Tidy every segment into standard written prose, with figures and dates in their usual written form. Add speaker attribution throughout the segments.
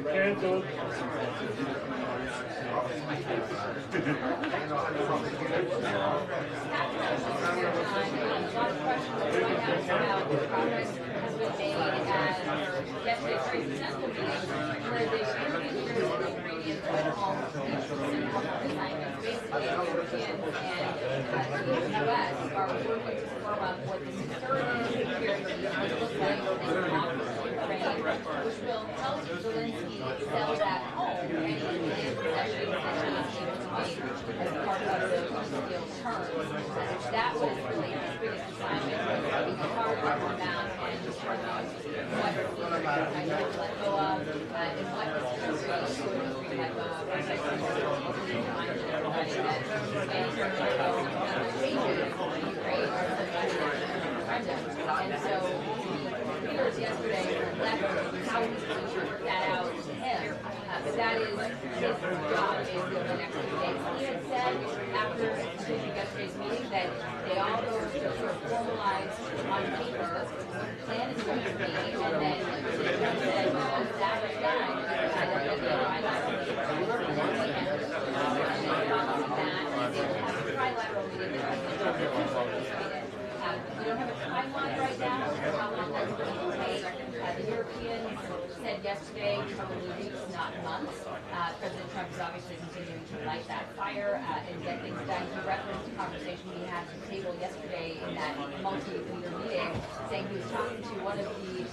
Speaker 1: Cancelled.
Speaker 2: Which will help Zelensky sell that home and his possessions that he needs to make as part of the deal terms. That was really his biggest assignment, was being a hard on that and determine what he had to let go of and what his country we have websites and everybody that changes in Ukraine are the referendum. And so leaders yesterday left how he's going to work that out to him. But that is his job basically over the next few days. He had said after yesterday's meeting that they all go to sort of formalize on paper what the plan is going to be, and then they said once that is done, that they'll be a trilateral meeting. And then following that, they will have a trilateral meeting that we don't have a timeline right now for how long that's going to take. The Europeans said yesterday probably weeks, not months. President Trump is obviously continuing to light that fire and get things done. He referenced a conversation he had at the table yesterday in that multi-leader meeting, saying he was talking to one of the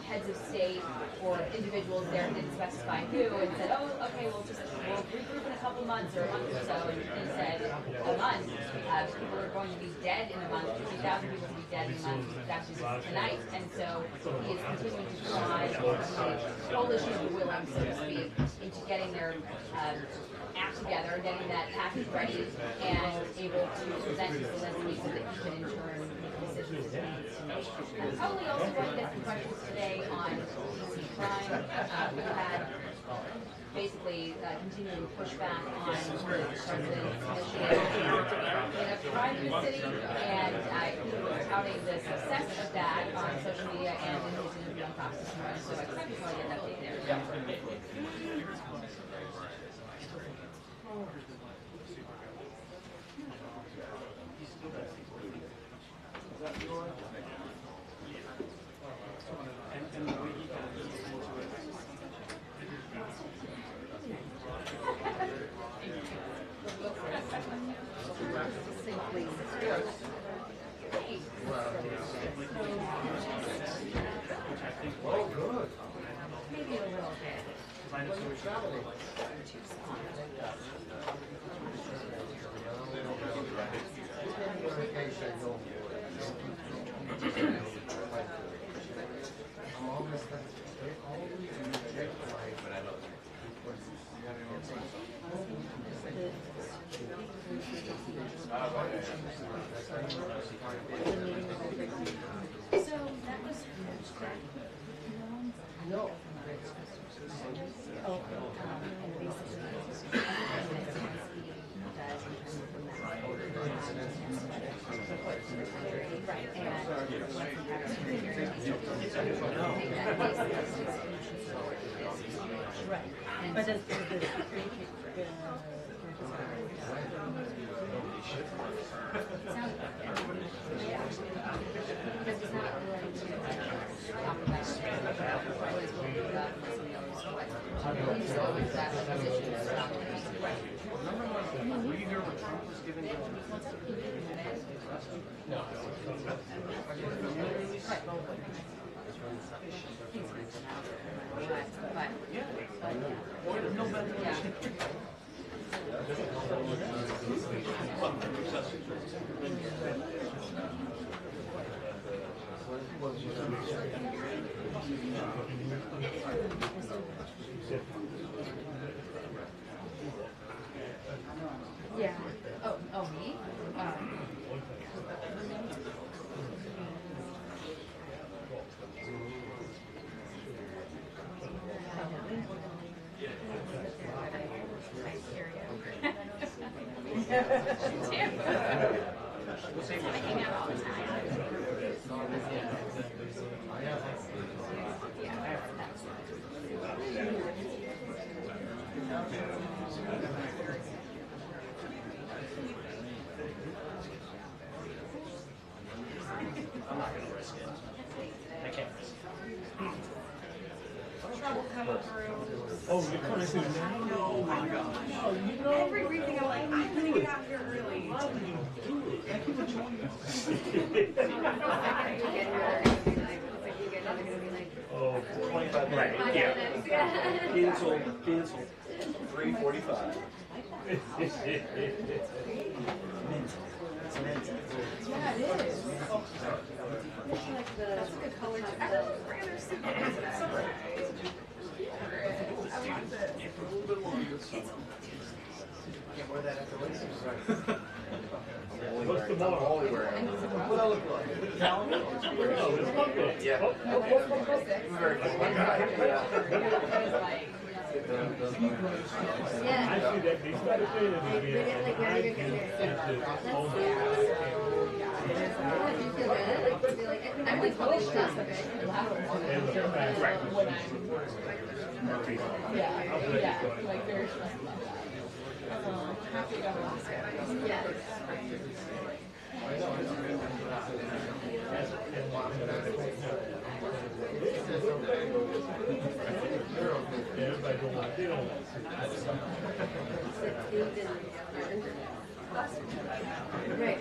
Speaker 2: heads of state or individuals there, didn't specify who, and said, oh, okay, we'll regroup in a couple months or a month or so. And he said, a month. People are going to be dead in a month. 50,000 people will be dead in a month. That's just tonight. And so he is continuing to try the coalition of the willing, so to speak, into getting their act together, getting that package ready, and able to present to Zelensky so that he can in turn make decisions that he needs to make. Probably also going to get some questions today on DC crime. We had basically continuing to push back on the president's initiative in a crime in the city, and he was touting the success of that on social media and in his interview on Fox this morning. So I expect he's going to get an update there.
Speaker 3: Oh, good.
Speaker 2: Maybe a little bit.
Speaker 3: When you're traveling.
Speaker 2: So that was
Speaker 3: No.
Speaker 2: and right. But does the sounds yeah. Because he's not willing to talk about it. Always willing to do that unless he knows what. He's always that position is not going to be right.
Speaker 1: Were you here when Trump was giving the No.
Speaker 2: Yeah. Oh, me? I hang out all the time. Yeah, that's
Speaker 3: I'm not gonna risk it. I can't risk it.
Speaker 4: Trouble coming through.
Speaker 1: Oh, you're coming through now? Oh my gosh. Oh, you know.
Speaker 4: Every briefing, I'm like, I'm gonna get out here early.
Speaker 1: Thank you for joining us. Oh,
Speaker 3: 25 minutes.
Speaker 1: right, yeah.
Speaker 3: Cancel. 3:45.
Speaker 4: Yeah, it is. That's a good color too. I would rather see it. I want this.
Speaker 3: Can't wear that after Wednesday.
Speaker 1: What's tomorrow?
Speaker 3: What I look like? Calendar?
Speaker 1: Oh, it's Monday.
Speaker 3: Yeah. Very cool.
Speaker 1: I see that they started saying it again.
Speaker 2: I'm like totally stressed of it. Yeah, like very stressed about that.
Speaker 4: Happy to go to Alaska.
Speaker 2: Yes.
Speaker 1: Everybody don't like, they don't like.
Speaker 4: Right.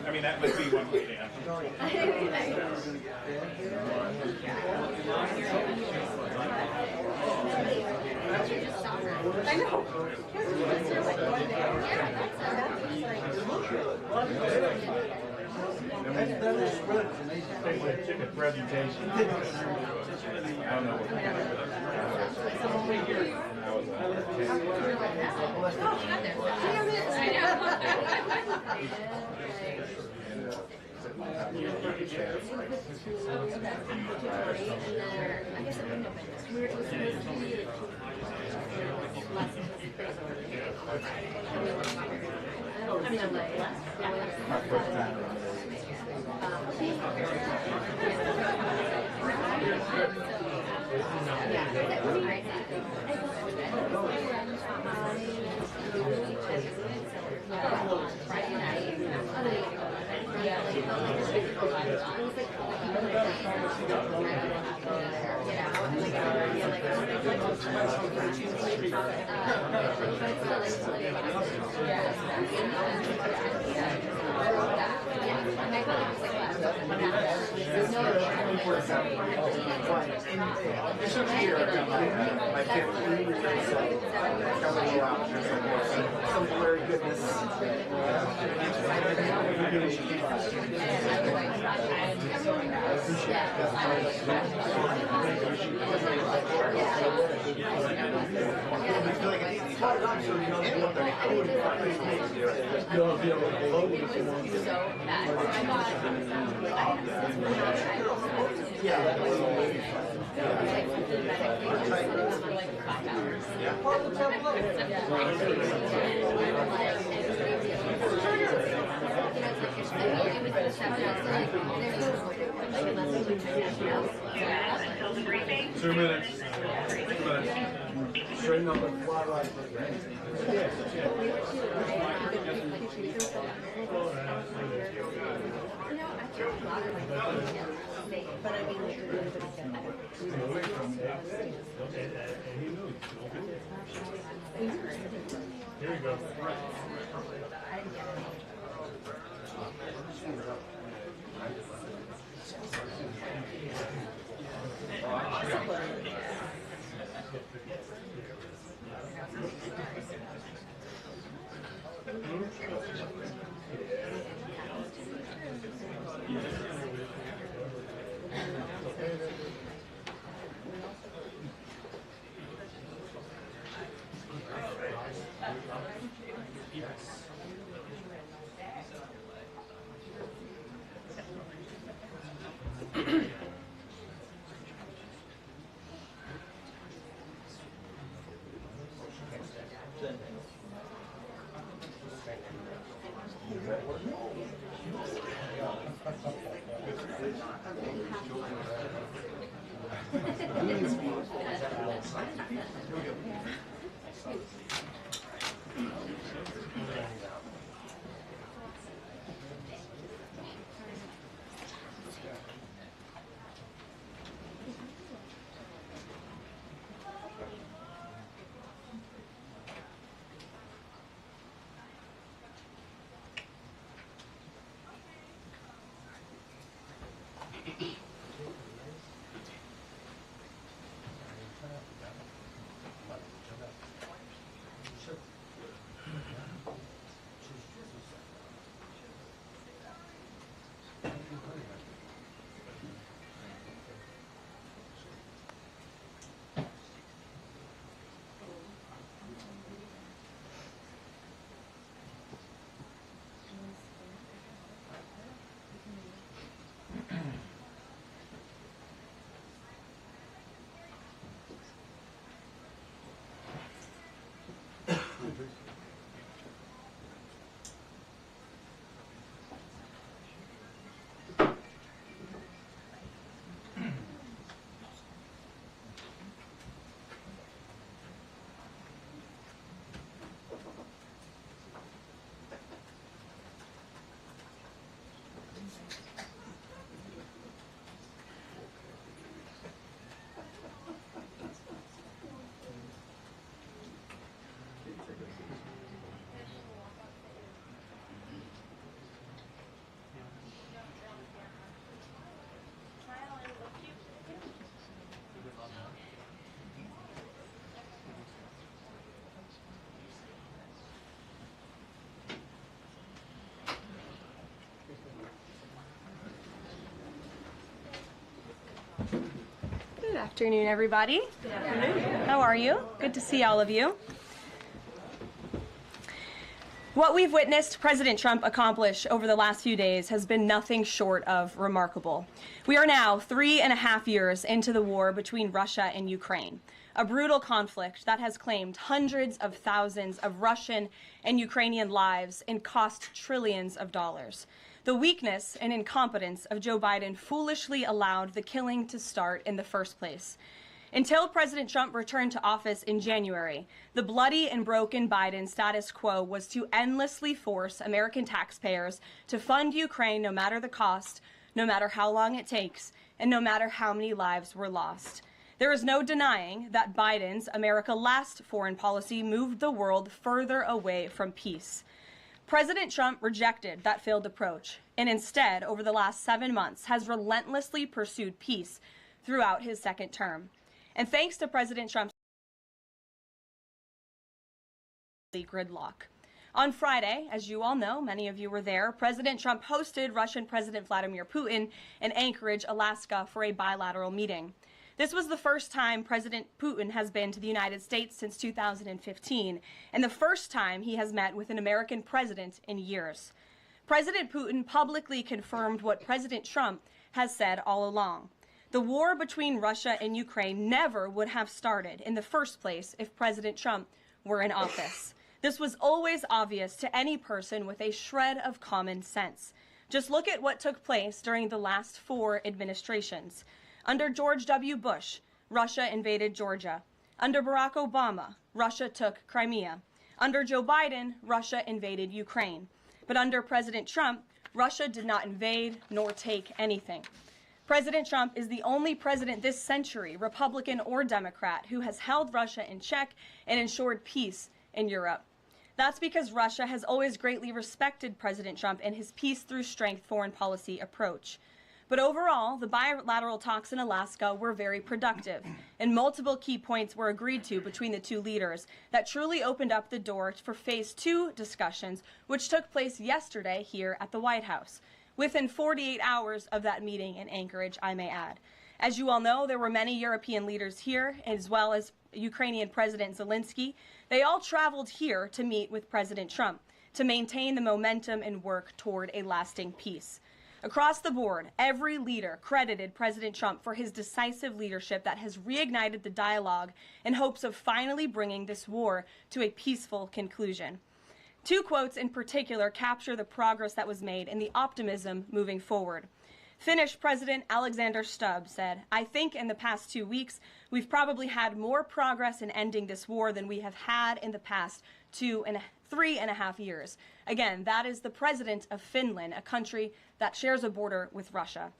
Speaker 3: I mean, that would be one way to answer.
Speaker 4: I know.
Speaker 1: Chicken presentation. I don't know what.
Speaker 2: Friday night.
Speaker 3: This was here, my 15 years so coming around, some blurry goodness.
Speaker 1: Two minutes.
Speaker 3: Straighten up and fly right.
Speaker 4: But I mean, like,
Speaker 1: Here you go.
Speaker 5: Good afternoon, everybody. Good afternoon. How are you? Good to see all of you. What we've witnessed President Trump accomplish over the last few days has been nothing short of remarkable. We are now 3.5 years into the war between Russia and Ukraine, a brutal conflict that has claimed hundreds of thousands of Russian and Ukrainian lives and cost trillions of dollars. The weakness and incompetence of Joe Biden foolishly allowed the killing to start in the first place. Until President Trump returned to office in January, the bloody and broken Biden status quo was to endlessly force American taxpayers to fund Ukraine no matter the cost, no matter how long it takes, and no matter how many lives were lost. There is no denying that Biden's America Last foreign policy moved the world further away from peace. President Trump rejected that failed approach and instead, over the last 7 months, has relentlessly pursued peace throughout his second term. And thanks to President Trump's gridlock. On Friday, as you all know, many of you were there, President Trump hosted Russian President Vladimir Putin in Anchorage, Alaska, for a bilateral meeting. This was the first time President Putin has been to the United States since 2015, and the first time he has met with an American president in years. President Putin publicly confirmed what President Trump has said all along. The war between Russia and Ukraine never would have started in the first place if President Trump were in office. This was always obvious to any person with a shred of common sense. Just look at what took place during the last 4 administrations. Under George W. Bush, Russia invaded Georgia. Under Barack Obama, Russia took Crimea. Under Joe Biden, Russia invaded Ukraine. But under President Trump, Russia did not invade nor take anything. President Trump is the only president this century, Republican or Democrat, who has held Russia in check and ensured peace in Europe. That's because Russia has always greatly respected President Trump and his peace through strength foreign policy approach. But overall, the bilateral talks in Alaska were very productive, and multiple key points were agreed to between the two leaders that truly opened up the door for Phase 2 discussions, which took place yesterday here at the White House, within 48 hours of that meeting in Anchorage, I may add. As you all know, there were many European leaders here, as well as Ukrainian President Zelensky. They all traveled here to meet with President Trump to maintain the momentum and work toward a lasting peace. Across the board, every leader credited President Trump for his decisive leadership that has reignited the dialogue in hopes of finally bringing this war to a peaceful conclusion. 2 quotes in particular capture the progress that was made and the optimism moving forward. Finnish President Alexander Stubb said, "I think in the past 2 weeks, we've probably had more progress in ending this war than we have had in the past 3.5 years. Again, that is the president of Finland, a country that shares a border with Russia.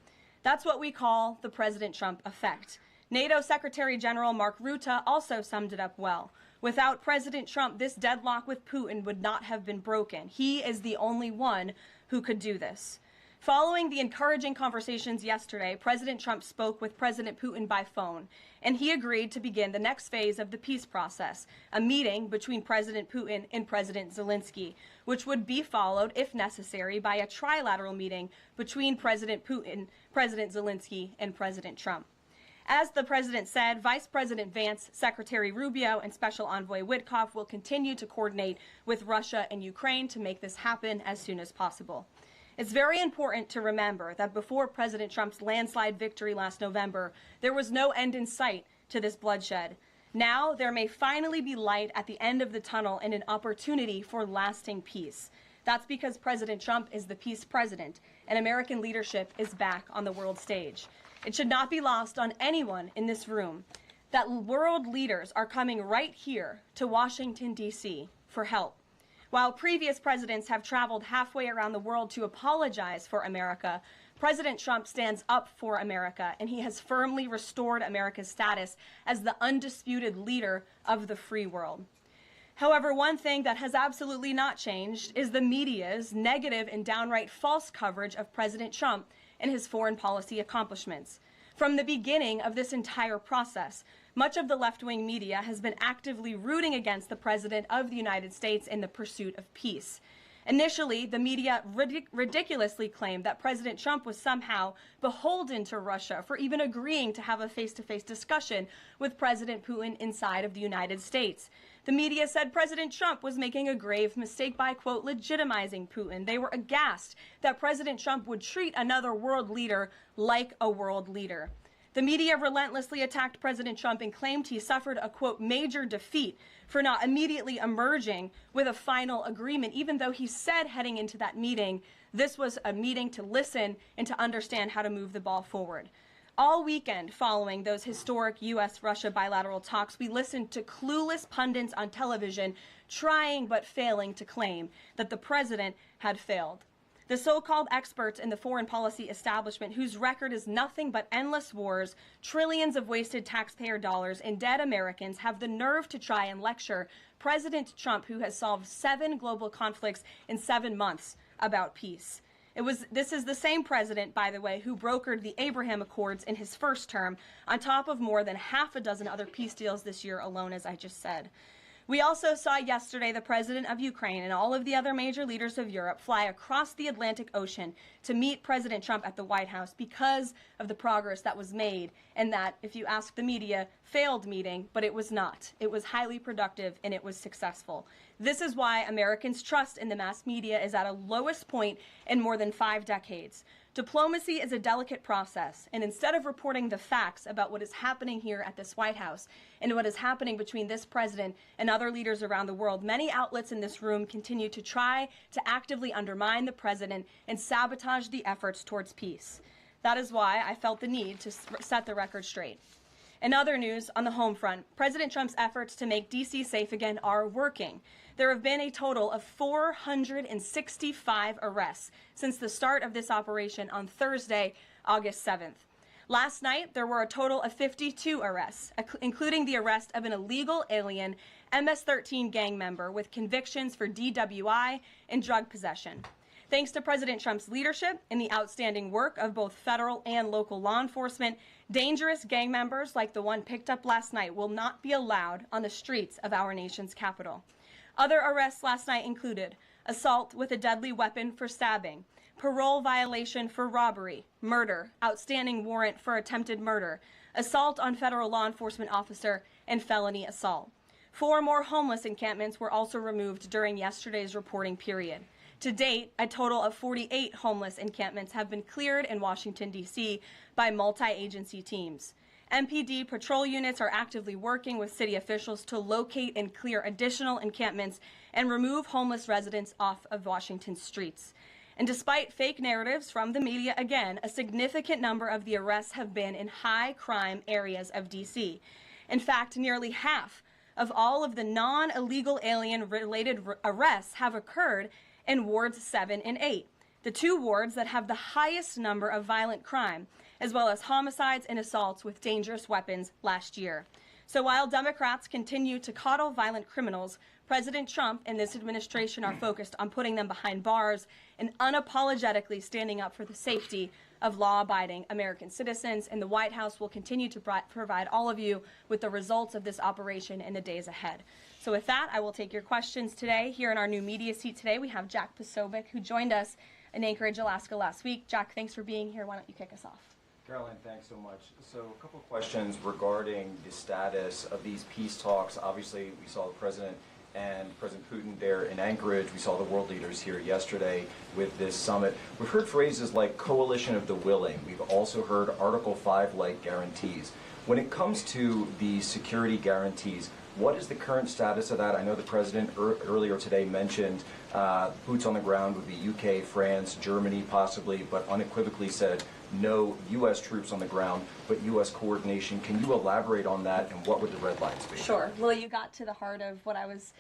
Speaker 5: That's what we call the President Trump effect. NATO Secretary General Mark Rutte also summed it up well. Without President Trump, this deadlock with Putin would not have been broken. He is the only one who could do this." Following the encouraging conversations yesterday, President Trump spoke with President Putin by phone, and he agreed to begin the next phase of the peace process, a meeting between President Putin and President Zelensky, which would be followed, if necessary, by a trilateral meeting between President Putin, President Zelensky, and President Trump. As the president said, Vice President Vance, Secretary Rubio, and Special Envoy Witkoff will continue to coordinate with Russia and Ukraine to make this happen as soon as possible. It's very important to remember that before President Trump's landslide victory last November, there was no end in sight to this bloodshed. Now, there may finally be light at the end of the tunnel and an opportunity for lasting peace. That's because President Trump is the peace president, and American leadership is back on the world stage. It should not be lost on anyone in this room that world leaders are coming right here to Washington, D.C. for help. While previous presidents have traveled halfway around the world to apologize for America, President Trump stands up for America, and he has firmly restored America's status as the undisputed leader of the free world. However, one thing that has absolutely not changed is the media's negative and downright false coverage of President Trump and his foreign policy accomplishments. From the beginning of this entire process, much of the left-wing media has been actively rooting against the President of the United States in the pursuit of peace. Initially, the media ridiculously claimed that President Trump was somehow beholden to Russia for even agreeing to have a face-to-face discussion with President Putin inside of the United States. The media said President Trump was making a grave mistake by, quote, legitimizing Putin. They were aghast that President Trump would treat another world leader like a world leader. The media relentlessly attacked President Trump and claimed he suffered a, quote, major defeat for not immediately emerging with a final agreement, even though he said heading into that meeting, this was a meeting to listen and to understand how to move the ball forward. All weekend following those historic U.S.-Russia bilateral talks, we listened to clueless pundits on television trying but failing to claim that the president had failed. The so-called experts in the foreign policy establishment, whose record is nothing but endless wars, trillions of wasted taxpayer dollars, and dead Americans, have the nerve to try and lecture President Trump, who has solved 7 global conflicts in 7 months, about peace. This is the same president, by the way, who brokered the Abraham Accords in his first term, on top of more than half a dozen other peace deals this year alone, as I just said. We also saw yesterday the president of Ukraine and all of the other major leaders of Europe fly across the Atlantic Ocean to meet President Trump at the White House because of the progress that was made, and that, if you ask the media, failed meeting, but it was not. It was highly productive and it was successful. This is why Americans' trust in the mass media is at a lowest point in more than 5 decades. Diplomacy is a delicate process, and instead of reporting the facts about what is happening here at this White House and what is happening between this president and other leaders around the world, many outlets in this room continue to try to actively undermine the president and sabotage the efforts towards peace. That is why I felt the need to set the record straight. In other news, on the home front, President Trump's efforts to make D.C. safe again are working. There have been a total of 465 arrests since the start of this operation on Thursday, August 7th. Last night, there were a total of 52 arrests, including the arrest of an illegal alien MS-13 gang member with convictions for DWI and drug possession. Thanks to President Trump's leadership and the outstanding work of both federal and local law enforcement, dangerous gang members like the one picked up last night will not be allowed on the streets of our nation's capital. Other arrests last night included assault with a deadly weapon for stabbing, parole violation for robbery, murder, outstanding warrant for attempted murder, assault on federal law enforcement officer, and felony assault. 4 more homeless encampments were also removed during yesterday's reporting period. To date, a total of 48 homeless encampments have been cleared in Washington, D.C. by multi-agency teams. MPD patrol units are actively working with city officials to locate and clear additional encampments and remove homeless residents off of Washington's streets. And despite fake narratives from the media, again, a significant number of the arrests have been in high crime areas of D.C. In fact, nearly half of all of the non-illegal alien-related arrests have occurred in wards 7 and 8, the two wards that have the highest number of violent crime, as well as homicides and assaults with dangerous weapons last year. So while Democrats continue to coddle violent criminals, President Trump and this administration are focused on putting them behind bars and unapologetically standing up for the safety of law-abiding American citizens. And the White House will continue to provide all of you with the results of this operation in the days ahead. So with that, I will take your questions today. Here in our new media seat today, we have Jack Posobiec, who joined us in Anchorage, Alaska last week. Jack, thanks for being here. Why don't you kick us off?
Speaker 6: Karoline, thanks so much. So a couple of questions regarding the status of these peace talks. Obviously, we saw the President and President Putin there in Anchorage. We saw the world leaders here yesterday with this summit. We've heard phrases like coalition of the willing. We've also heard Article 5-like guarantees. When it comes to the security guarantees, what is the current status of that? I know the President earlier today mentioned boots on the ground would be UK, France, Germany possibly, but unequivocally said no U.S. troops on the ground, but U.S. coordination. Can you elaborate on that, and what would the red lines be?
Speaker 5: Sure. Well, you got to the heart of what I was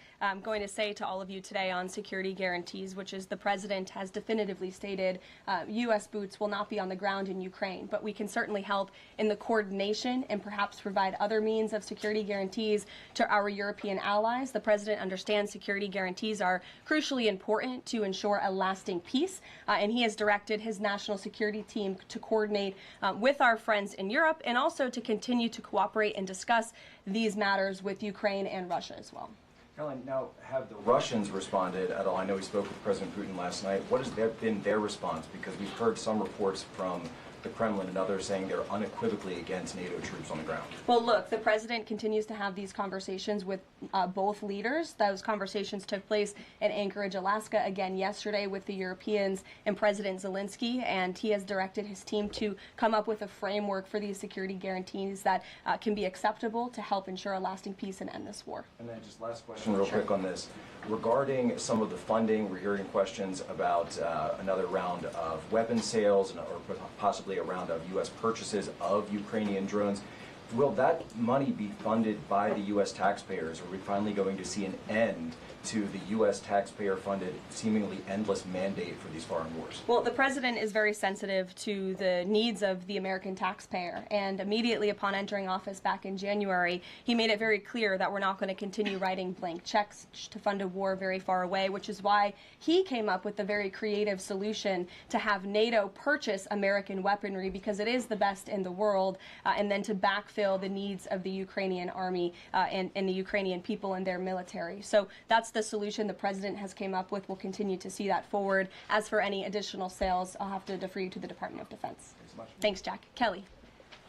Speaker 5: going to say to all of you today on security guarantees, which is the President has definitively stated U.S. boots will not be on the ground in Ukraine, but we can certainly help in the coordination and perhaps provide other means of security guarantees to our European allies. The President understands security guarantees are crucially important to ensure a lasting peace, and he has directed his national security team to coordinate with our friends in Europe and also to continue to cooperate and discuss these matters with Ukraine and Russia as well.
Speaker 6: Karoline, now, have the Russians responded at all? I know we spoke with President Putin last night. What has been their response? Because we've heard some reports from the Kremlin and others saying they're unequivocally against NATO troops on the ground.
Speaker 5: Well, look, the President continues to have these conversations with both leaders. Those conversations took place in Anchorage, Alaska, again yesterday with the Europeans and President Zelensky, and he has directed his team to come up with a framework for these security guarantees that can be acceptable to help ensure a lasting peace and end this war.
Speaker 6: And then just last question real quick on this. Regarding some of the funding, we're hearing questions about another round of weapons sales or possibly a round of U.S. purchases of Ukrainian drones. Will that money be funded by the U.S. taxpayers? Are we finally going to see an end to the U.S. taxpayer-funded, seemingly endless mandate for these foreign wars?
Speaker 5: Well, the President is very sensitive to the needs of the American taxpayer, and immediately upon entering office back in January, he made it very clear that we're not going to continue writing blank checks to fund a war very far away, which is why he came up with the very creative solution to have NATO purchase American weaponry, because it is the best in the world, and then to backfill the needs of the Ukrainian army and the Ukrainian people and their military. So that's the solution the President has came up with. We'll continue to see that forward. As for any additional sales, I'll have to defer you to the Department of Defense.
Speaker 6: Thanks so much.
Speaker 5: Thanks, Jack. Kelly.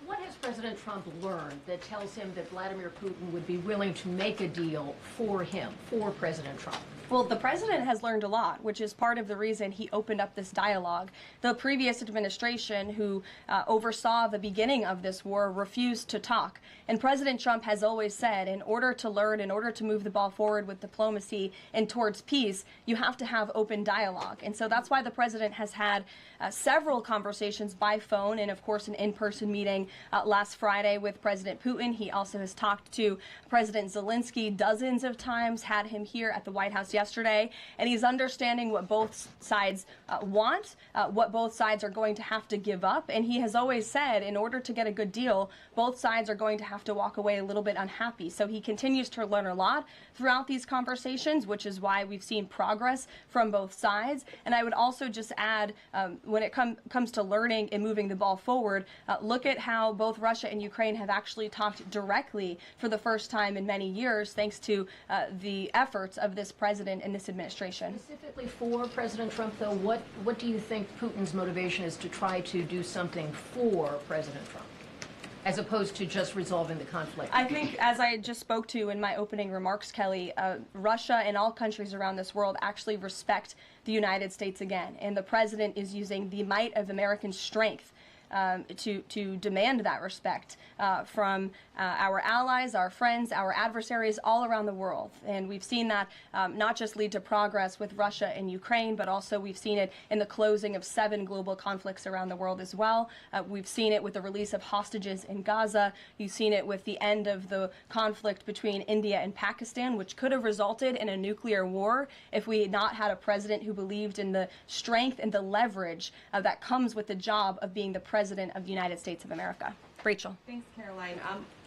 Speaker 7: What has President Trump learned that tells him that Vladimir Putin would be willing to make a deal for him, for President Trump?
Speaker 5: Well, the President has learned a lot, which is part of the reason he opened up this dialogue. The previous administration, who oversaw the beginning of this war, refused to talk. And President Trump has always said, in order to learn, in order to move the ball forward with diplomacy and towards peace, you have to have open dialogue. And so that's why the President has had several conversations by phone and, of course, an in-person meeting last Friday with President Putin. He also has talked to President Zelensky dozens of times, had him here at the White House yesterday, and he's understanding what both sides want, what both sides are going to have to give up. And he has always said, in order to get a good deal, both sides are going to have to walk away a little bit unhappy. So he continues to learn a lot throughout these conversations, which is why we've seen progress from both sides. And I would also just add, when it comes to learning and moving the ball forward, look at how both Russia and Ukraine have actually talked directly for the first time in many years, thanks to the efforts of this president and this administration.
Speaker 7: Specifically for President Trump, though, what do you think Putin's motivation is to try to do something for President Trump, as opposed to just resolving the conflict?
Speaker 5: I think, as I just spoke to in my opening remarks, Kelly, Russia and all countries around this world actually respect the United States again. And the president is using the might of American strength to demand that respect from our allies, our friends, our adversaries all around the world. And we've seen that not just lead to progress with Russia and Ukraine, but also we've seen it in the closing of 7 global conflicts around the world as well. We've seen it with the release of hostages in Gaza. You've seen it with the end of the conflict between India and Pakistan, which could have resulted in a nuclear war if we had not had a president who believed in the strength and the leverage that comes with the job of being the president of the United States of America. Rachel.
Speaker 8: Thanks, Caroline.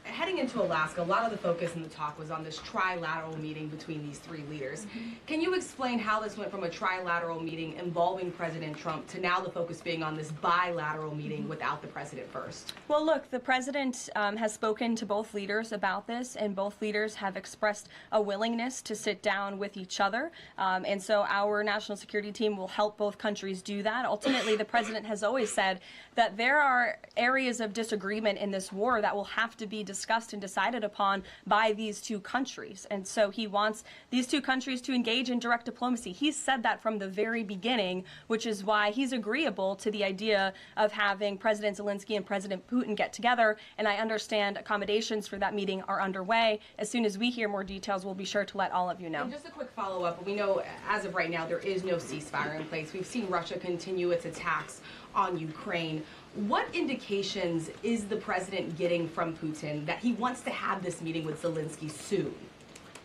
Speaker 8: Heading into Alaska, a lot of the focus in the talk was on this trilateral meeting between these 3 leaders. Can you explain how this went from a trilateral meeting involving President Trump to now the focus being on this bilateral meeting without the president first?
Speaker 5: Well, look, the president has spoken to both leaders about this, and both leaders have expressed a willingness to sit down with each other. And so our national security team will help both countries do that. Ultimately, the president has always said that there are areas of disagreement in this war that will have to be discussed and decided upon by these 2 countries. And so he wants these 2 countries to engage in direct diplomacy. He's said that from the very beginning, which is why he's agreeable to the idea of having President Zelensky and President Putin get together. And I understand accommodations for that meeting are underway. As soon as we hear more details, we'll be sure to let all of you know.
Speaker 8: And just a quick follow-up. We know as of right now there is no ceasefire in place. We've seen Russia continue its attacks on Ukraine. What indications is the president getting from Putin that he wants to have this meeting with Zelensky soon?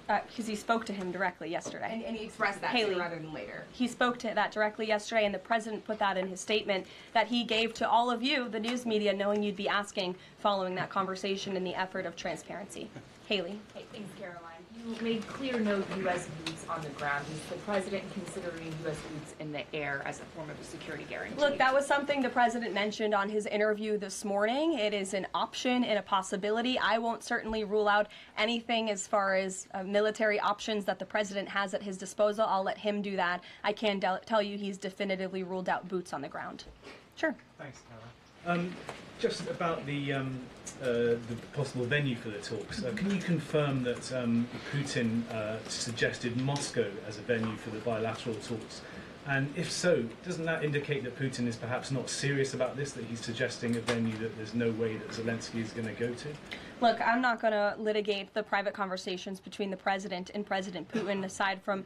Speaker 5: Because he spoke to him directly yesterday.
Speaker 8: And he expressed that
Speaker 5: Haley,
Speaker 8: sooner rather than later.
Speaker 5: He spoke to that directly yesterday, and the president put that in his statement that he gave to all of you, the news media, knowing you'd be asking following that conversation in the effort of transparency. Haley.
Speaker 9: Hey, thanks, Caroline. You made clear note U.S. boots on the ground. Is the president considering U.S. boots in the air as a form of a security guarantee?
Speaker 5: Look, that was something the president mentioned on his interview this morning. It is an option and a possibility. I won't certainly rule out anything as far as military options that the president has at his disposal. I'll let him do that. I can tell you he's definitively ruled out boots on the ground. Sure.
Speaker 1: Thanks, Caroline. Just about the possible venue for the talks, can you confirm that Putin suggested Moscow as a venue for the bilateral talks? And if so, doesn't that indicate that Putin is perhaps not serious about this, that he's suggesting a venue that there's no way that Zelensky is going to go to?
Speaker 5: Look, I'm not going to litigate the private conversations between the president and President Putin, aside from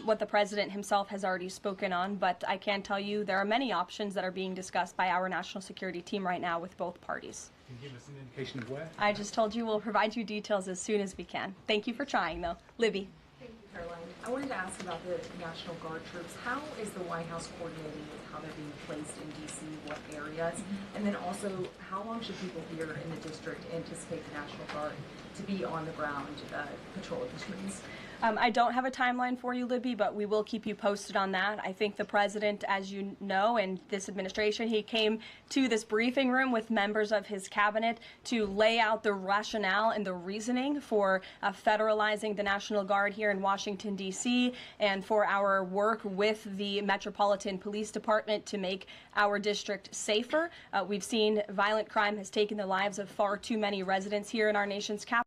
Speaker 5: what the president himself has already spoken on. But I can tell you there are many options that are being discussed by our national security team right now with both parties.
Speaker 1: Can you give us an indication of where?
Speaker 5: I just told you we'll provide you details as soon as we can. Thank you for trying, though. Libby.
Speaker 9: Thank you, Caroline. I wanted to ask about the National Guard troops. How is the White House coordinating with how they're being placed in D.C., what areas? And then also, how long should people here in the district anticipate the National Guard to be on the ground patrolling the streets?
Speaker 5: I don't have a timeline for you, Libby, but we will keep you posted on that. I think the president, as you know, and this administration, he came to this briefing room with members of his cabinet to lay out the rationale and the reasoning for federalizing the National Guard here in Washington, D.C., and for our work with the Metropolitan Police Department to make our district safer. We've seen violent crime has taken the lives of far too many residents here in our nation's capital.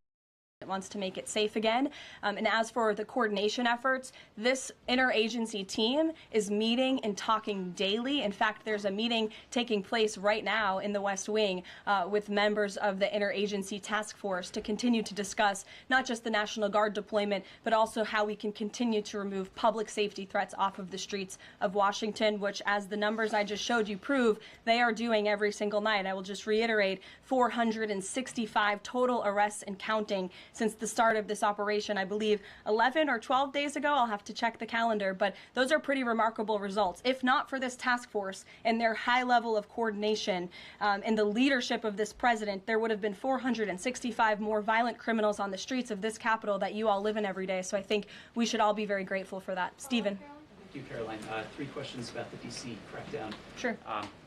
Speaker 5: Wants to make it safe again. And as for the coordination efforts, this interagency team is meeting and talking daily. In fact, there's a meeting taking place right now in the West Wing with members of the interagency task force to continue to discuss not just the National Guard deployment, but also how we can continue to remove public safety threats off of the streets of Washington, which, as the numbers I just showed you prove, they are doing every single night. I will just reiterate, 465 total arrests and counting since the start of this operation. I believe 11 or 12 days ago. I'll have to check the calendar, but those are pretty remarkable results. If not for this task force and their high level of coordination and the leadership of this president, there would have been 465 more violent criminals on the streets of this capital that you all live in every day. So I think we should all be very grateful for that. Stephen.
Speaker 10: Thank you, Caroline. 3 questions about the D.C. crackdown.
Speaker 5: Sure.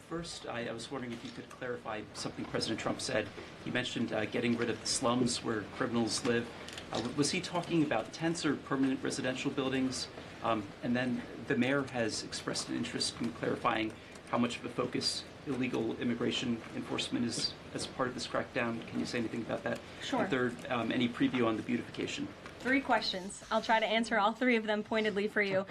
Speaker 10: First, I was wondering if you could clarify something President Trump said. He mentioned getting rid of the slums where criminals live. Was he talking about tents or permanent residential buildings? And then the mayor has expressed an interest in clarifying how much of a focus illegal immigration enforcement is as part of this crackdown. Can you say anything about that?
Speaker 5: Sure.
Speaker 10: And third, any preview on the beautification?
Speaker 5: 3 questions. I'll try to answer all 3 of them pointedly for you.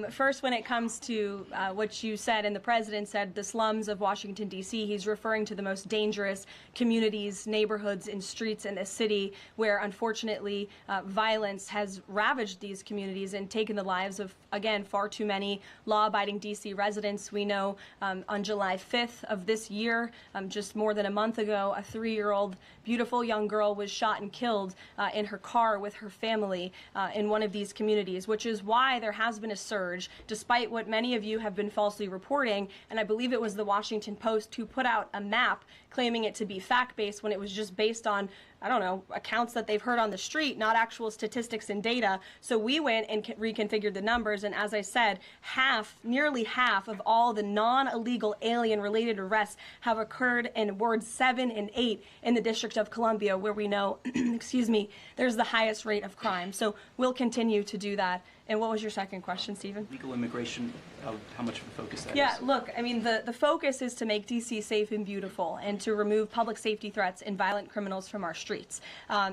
Speaker 5: First, when it comes to what you said, and the president said, the slums of Washington, D.C., he's referring to the most dangerous communities, neighborhoods, and streets in this city where, unfortunately, violence has ravaged these communities and taken the lives of, again, far too many law-abiding D.C. residents. We know on July 5th of this year, just more than a month ago, a 3-year-old beautiful young girl was shot and killed in her car with her family in one of these communities, which is why there has been a surge, despite what many of you have been falsely reporting. And I believe it was the Washington Post who put out a map claiming it to be fact-based when it was just based on, I don't know, accounts that they've heard on the street, not actual statistics and data. So we went and reconfigured the numbers, and as I said, nearly half of all the non-illegal alien-related arrests have occurred in wards 7 and 8 in the District of Columbia, where we know, excuse me, there's the highest rate of crime. So we'll continue to do that. And what was your second question, Stephen?
Speaker 10: Legal immigration, how much of a focus that is?
Speaker 5: Yeah, look, I mean, the focus is to make D.C. safe and beautiful and to remove public safety threats and violent criminals from our streets.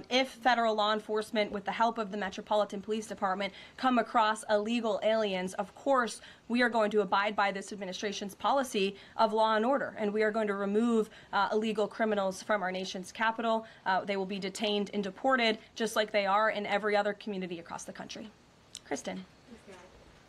Speaker 5: If federal law enforcement, with the help of the Metropolitan Police Department, come across illegal aliens, of course, we are going to abide by this administration's policy of law and order, and we are going to remove illegal criminals from our nation's capital. They will be detained and deported, just like they are in every other community across the country. Kristen.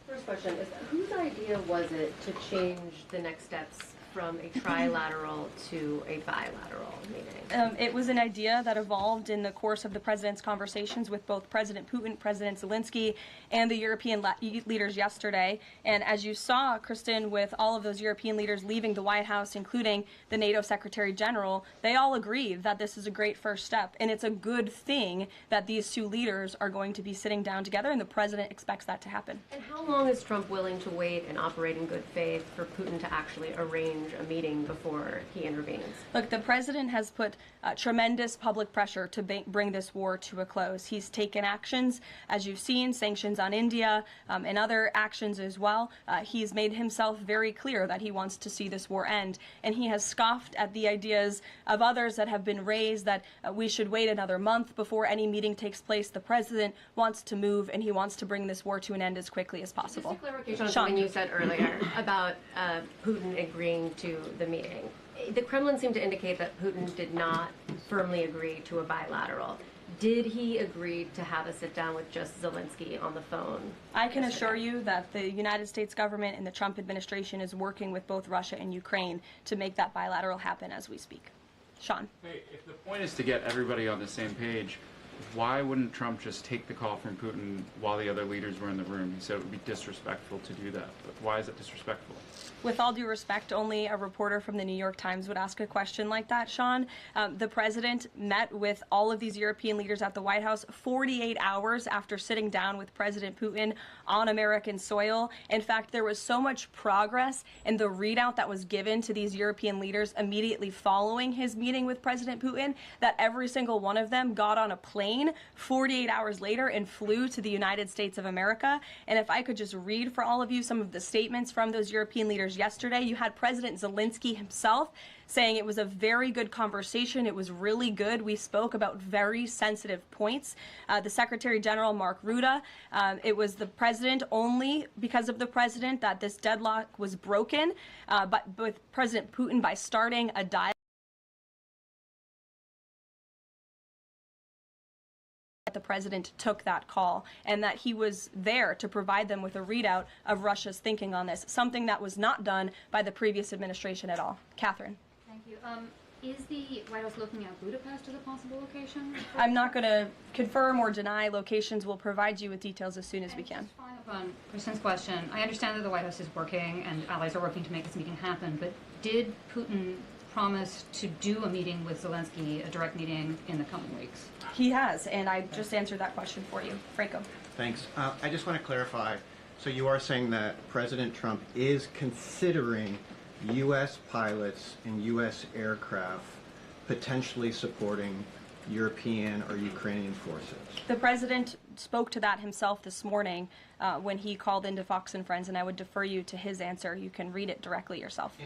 Speaker 11: First question is, whose idea was it to change the next steps from a trilateral to a bilateral meeting?
Speaker 5: It was an idea that evolved in the course of the president's conversations with both President Putin, President Zelensky, and the European leaders yesterday. And as you saw, Kristen, with all of those European leaders leaving the White House, including the NATO Secretary General, they all agreed that this is a great first step. And it's a good thing that these 2 leaders are going to be sitting down together, and the president expects that to happen.
Speaker 11: And how long is Trump willing to wait and operate in good faith for Putin to actually arrange a meeting before he intervenes?
Speaker 5: Look, the president has put tremendous public pressure to bring this war to a close. He's taken actions, as you've seen, sanctions on India and other actions as well. He's made himself very clear that he wants to see this war end, and he has scoffed at the ideas of others that have been raised that we should wait another month before any meeting takes place. The president wants to move, and he wants to bring this war to an end as quickly as possible.
Speaker 11: Just a clarification on something you said earlier about Putin agreeing to the meeting. The Kremlin seemed to indicate that Putin did not firmly agree to a bilateral. Did he agree to have a sit-down with just Zelensky on the phone?
Speaker 5: I can assure you that the United States government and the Trump administration is working with both Russia and Ukraine to make that bilateral happen as we speak. Sean.
Speaker 12: Hey, if the point is to get everybody on the same page, why wouldn't Trump just take the call from Putin while the other leaders were in the room? He said it would be disrespectful to do that. But why is it disrespectful?
Speaker 5: With all due respect, only a reporter from the New York Times would ask a question like that, Sean. The president met with all of these European leaders at the White House 48 hours after sitting down with President Putin on American soil. In fact, there was so much progress in the readout that was given to these European leaders immediately following his meeting with President Putin that every single one of them got on a plane 48 hours later and flew to the United States of America. And if I could just read for all of you some of the statements from those European leaders yesterday, you had President Zelensky himself saying it was a very good conversation. It was really good. We spoke about very sensitive points. The Secretary General, Mark Rutte, it was the president, only because of the president, that this deadlock was broken, but with President Putin by starting a dialogue. The president took that call and that he was there to provide them with a readout of Russia's thinking on this, something that was not done by the previous administration at all. Catherine.
Speaker 13: Thank you. Is the White House looking at Budapest as a possible location?
Speaker 5: I'm not going to confirm or deny locations. We'll provide you with details as soon as we can.
Speaker 13: Just following up on Kristen's question, I understand that the White House is working and allies are working to make this meeting happen, but did Putin promise to do a meeting with Zelensky, a direct meeting, in the coming weeks?
Speaker 5: He has, and I just answered that question for you. Franco.
Speaker 14: Thanks. I just want to clarify. So you are saying that President Trump is considering U.S. pilots and U.S. aircraft potentially supporting European or Ukrainian forces?
Speaker 5: The president spoke to that himself this morning when he called into Fox and Friends, and I would defer you to his answer. You can read it directly yourself.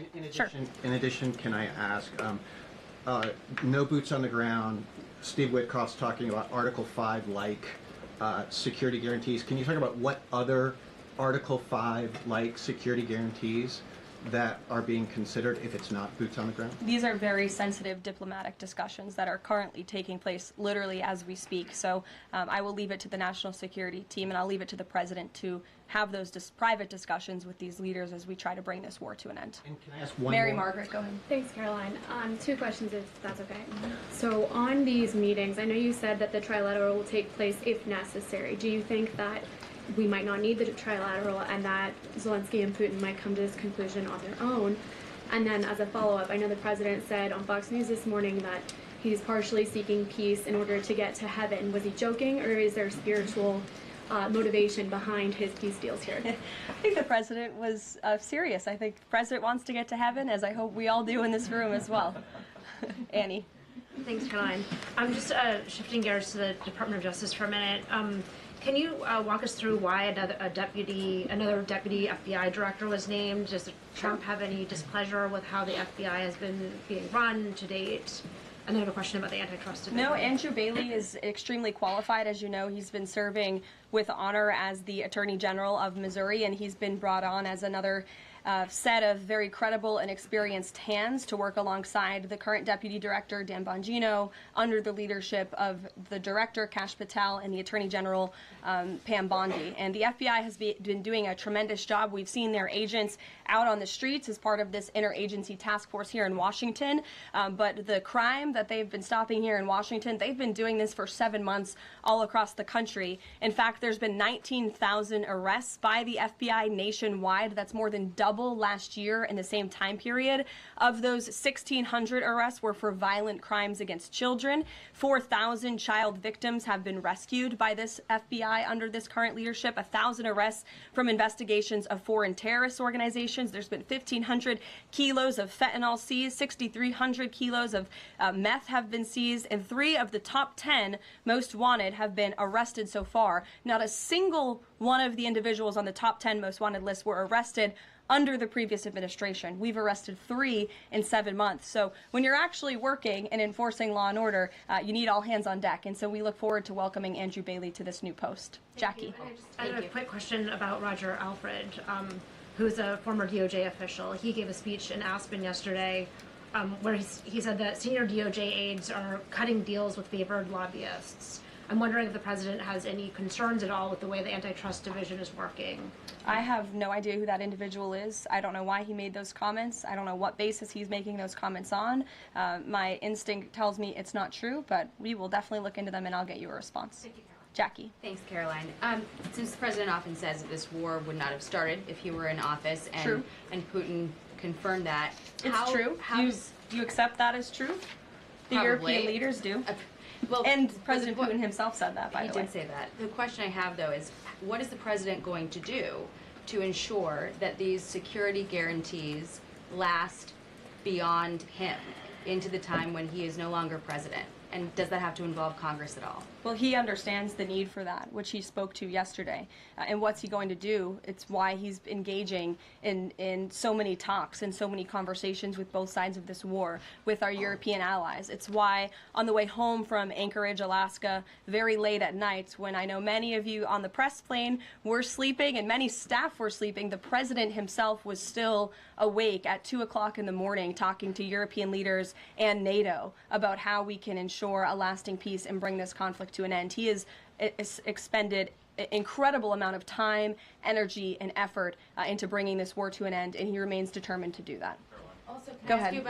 Speaker 14: In addition, can I ask, no boots on the ground, Steve Witkoff's talking about Article 5-like security guarantees. Can you talk about what other Article 5 like security guarantees that are being considered if it's not boots on the ground?
Speaker 5: These are very sensitive diplomatic discussions that are currently taking place literally as we speak. So I will leave it to the national security team, and I'll leave it to the president to have those private discussions with these leaders as we try to bring this war to an end.
Speaker 14: And can I ask one
Speaker 5: Mary
Speaker 14: more?
Speaker 5: Margaret, go ahead.
Speaker 15: Thanks, Caroline. Two questions, if that's okay. So on these meetings, I know you said that the trilateral will take place if necessary. Do you think that we might not need the trilateral and that Zelensky and Putin might come to this conclusion on their own? And then as a follow-up, I know the president said on Fox News this morning that he's partially seeking peace in order to get to heaven. Was he joking, or is there spiritual motivation behind his peace deals here?
Speaker 5: I think the president was serious. I think the president wants to get to heaven, as I hope we all do in this room as well. Annie.
Speaker 16: Thanks, Caroline. I'm just shifting gears to the Department of Justice for a minute. Can you walk us through why another deputy FBI director was named? Does Trump have any displeasure with how the FBI has been being run to date? And then I have a question about the antitrust division.
Speaker 5: No, Andrew Bailey is extremely qualified. As you know, he's been serving with honor as the Attorney General of Missouri, and he's been brought on as another set of very credible and experienced hands to work alongside the current Deputy Director, Dan Bongino, under the leadership of the Director, Kash Patel, and the Attorney General, Pam Bondi. And the FBI has been doing a tremendous job. We've seen their agents out on the streets as part of this interagency task force here in Washington. But the crime that they've been stopping here in Washington, they've been doing this for 7 months all across the country. In fact, there's been 19,000 arrests by the FBI nationwide. That's more than double last year in the same time period. Of those, 1,600 arrests were for violent crimes against children. 4,000 child victims have been rescued by this FBI under this current leadership. 1,000 arrests from investigations of foreign terrorist organizations. There's been 1,500 kilos of fentanyl seized. 6,300 kilos of meth have been seized. And 3 of the top 10 most wanted have been arrested so far. Not a single one of the individuals on the top 10 most wanted list were arrested under the previous administration. We've arrested 3 in 7 months. So when you're actually working and enforcing law and order, you need all hands on deck. And so we look forward to welcoming Andrew Bailey to this new post. Jackie.
Speaker 16: I have a quick question about Roger Alfred, who's a former DOJ official. He gave a speech in Aspen yesterday where he said that senior DOJ aides are cutting deals with favored lobbyists. I'm wondering if the president has any concerns at all with the way the antitrust division is working.
Speaker 5: I have no idea who that individual is. I don't know why he made those comments. I don't know what basis he's making those comments on. My instinct tells me it's not true, but we will definitely look into them and I'll get you a response.
Speaker 2: Thank you, Caroline.
Speaker 5: Jackie.
Speaker 17: Thanks, Caroline. Since the president often says that this war would not have started if he were in office, and
Speaker 5: True.
Speaker 17: and Putin confirmed that.
Speaker 5: It's true. Do you accept that as true? The
Speaker 17: Probably.
Speaker 5: European leaders do.
Speaker 17: Well,
Speaker 5: and President Putin himself said that, by the way.
Speaker 17: He did say that. The question I have, though, is what is the president going to do to ensure that these security guarantees last beyond him into the time when he is no longer president? And does that have to involve Congress at all?
Speaker 5: Well, he understands the need for that, which he spoke to yesterday. And what's he going to do? It's why he's engaging in so many talks and so many conversations with both sides of this war, with our European allies. It's why on the way home from Anchorage, Alaska, very late at night, when I know many of you on the press plane were sleeping and many staff were sleeping, the president himself was still awake at 2 o'clock in the morning talking to European leaders and NATO about how we can ensure a lasting peace and bring this conflict to an end. He has expended an incredible amount of time, energy, and effort into bringing this war to an end, and he remains determined to do that.
Speaker 17: Also, can
Speaker 5: Go
Speaker 17: I ask
Speaker 5: ahead.
Speaker 17: you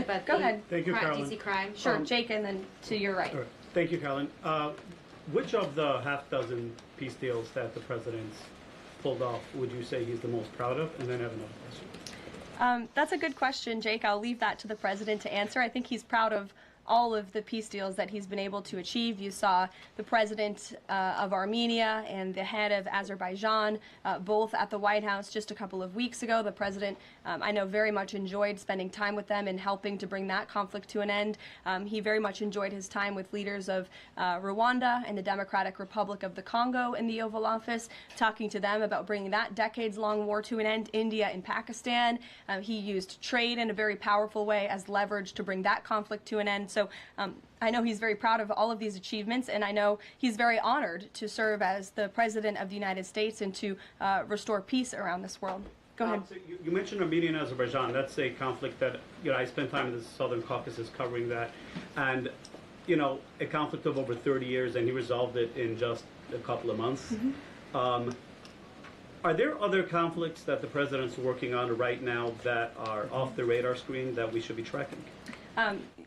Speaker 17: about the
Speaker 5: Go ahead.
Speaker 18: Thank you, Caroline.
Speaker 17: DC crime?
Speaker 5: Sure, Jake, and then to your right.
Speaker 18: All right. Thank you, Caroline. Which of the half-dozen peace deals that the president's pulled off would you say he's the most proud of? And then I have another question.
Speaker 5: That's a good question, Jake. I'll leave that to the president to answer. I think he's proud of all of the peace deals that he's been able to achieve. You saw the president of Armenia and the head of Azerbaijan both at the White House just a couple of weeks ago. The president, I know, very much enjoyed spending time with them and helping to bring that conflict to an end. He very much enjoyed his time with leaders of Rwanda and the Democratic Republic of the Congo in the Oval Office, talking to them about bringing that decades-long war to an end. India and Pakistan. He used trade in a very powerful way as leverage to bring that conflict to an end. So I know he's very proud of all of these achievements, and I know he's very honored to serve as the President of the United States and to restore peace around this world. Go ahead.
Speaker 18: So you mentioned Armenia and Azerbaijan. That's a conflict that, I spent time in the Southern Caucasus covering that. And, a conflict of over 30 years, and he resolved it in just a couple of months. Are there other conflicts that the president's working on right now that are off the radar screen that we should be tracking?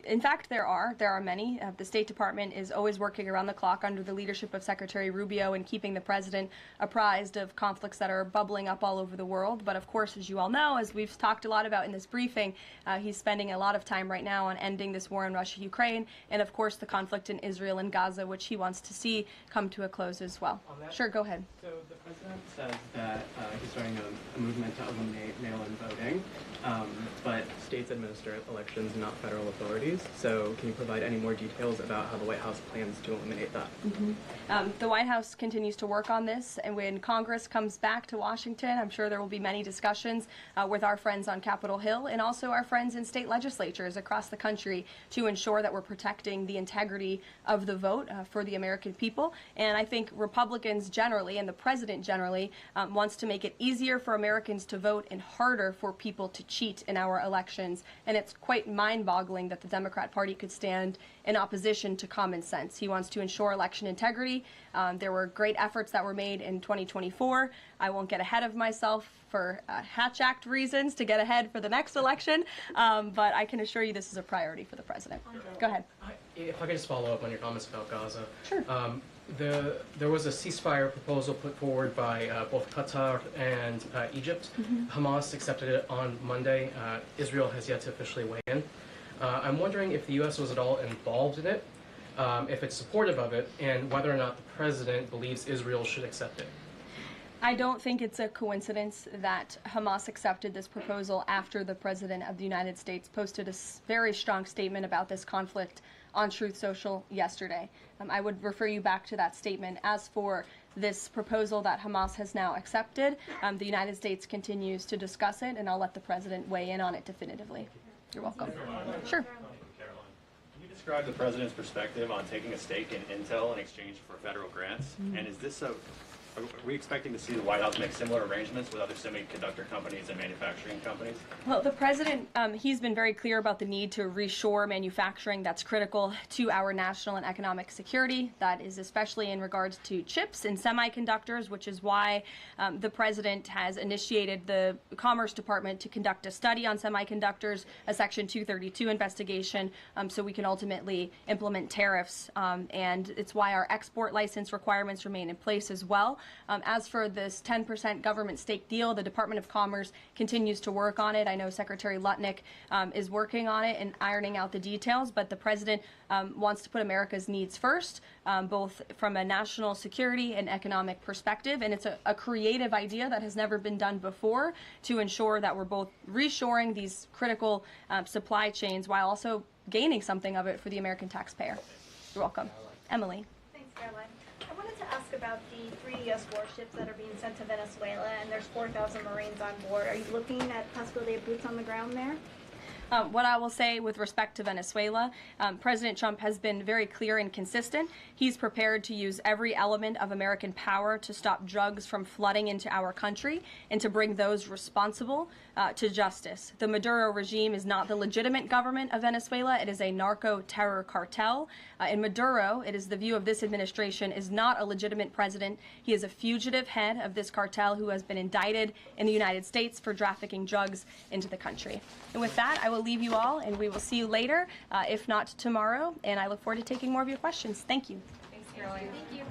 Speaker 5: In fact, there are many. The State Department is always working around the clock under the leadership of Secretary Rubio and keeping the president apprised of conflicts that are bubbling up all over the world. But of course, as you all know, as we've talked a lot about in this briefing, he's spending a lot of time right now on ending this war in Russia-Ukraine, and of course the conflict in Israel and Gaza, which he wants to see come to a close as well. Sure, go ahead.
Speaker 19: So the president says that he's starting a movement to eliminate mail-in voting, but states administer elections, not federal authorities. So can you provide any more details about how the White House plans to eliminate that?
Speaker 5: The White House continues to work on this, and when Congress comes back to Washington, I'm sure there will be many discussions with our friends on Capitol Hill and also our friends in state legislatures across the country to ensure that we're protecting the integrity of the vote for the American people. And I think Republicans generally, and the president generally, wants to make it easier for Americans to vote and harder for people to cheat in our elections. And it's quite mind-boggling that the Democrat Party could stand in opposition to common sense. He wants to ensure election integrity. There were great efforts that were made in 2024. I won't get ahead of myself for Hatch Act reasons to get ahead for the next election, but I can assure you this is a priority for the president. Go ahead.
Speaker 19: If I could just follow up on your comments about Gaza.
Speaker 5: Sure.
Speaker 19: There was a ceasefire proposal put forward by both Qatar and Egypt. Hamas accepted it on Monday. Israel has yet to officially weigh in. I'm wondering if the U.S. was at all involved in it, if it's supportive of it, and whether or not the president believes Israel should accept it.
Speaker 5: I don't think it's a coincidence that Hamas accepted this proposal after the President of the United States posted a very strong statement about this conflict on Truth Social yesterday. I would refer you back to that statement. As for this proposal that Hamas has now accepted, the United States continues to discuss it, and I'll let the President weigh in on it definitively. You're welcome. Sure.
Speaker 20: Caroline, can you describe the president's perspective on taking a stake in Intel in exchange for federal grants? And is this are we expecting to see the White House make similar arrangements with other semiconductor companies and manufacturing companies?
Speaker 5: Well, the president, he's been very clear about the need to reshore manufacturing that's critical to our national and economic security. That is especially in regards to chips and semiconductors, which is why the president has initiated the Commerce Department to conduct a study on semiconductors, a Section 232 investigation, so we can ultimately implement tariffs. And it's why our export license requirements remain in place as well. As for this 10% government stake deal, the Department of Commerce continues to work on it. I know Secretary Lutnick is working on it and ironing out the details, but the president wants to put America's needs first, both from a national security and economic perspective. And it's a creative idea that has never been done before to ensure that we're both reshoring these critical supply chains while also gaining something of it for the American taxpayer. You're welcome. Emily.
Speaker 21: Thanks, Caroline. I wanted to ask about the 3 U.S. warships that are being sent to Venezuela, and there's 4,000 Marines on board. Are you looking at possibility of boots on the ground there?
Speaker 5: What I will say with respect to Venezuela, President Trump has been very clear and consistent. He's prepared to use every element of American power to stop drugs from flooding into our country and to bring those responsible to justice. The Maduro regime is not the legitimate government of Venezuela. It is a narco-terror cartel. In Maduro, it is the view of this administration, is not a legitimate president. He is a fugitive head of this cartel who has been indicted in the United States for trafficking drugs into the country. And with that, I will leave you all, and we will see you later, if not tomorrow. And I look forward to taking more of your questions. Thank you.
Speaker 17: Thanks, Caroline.
Speaker 21: Thank you.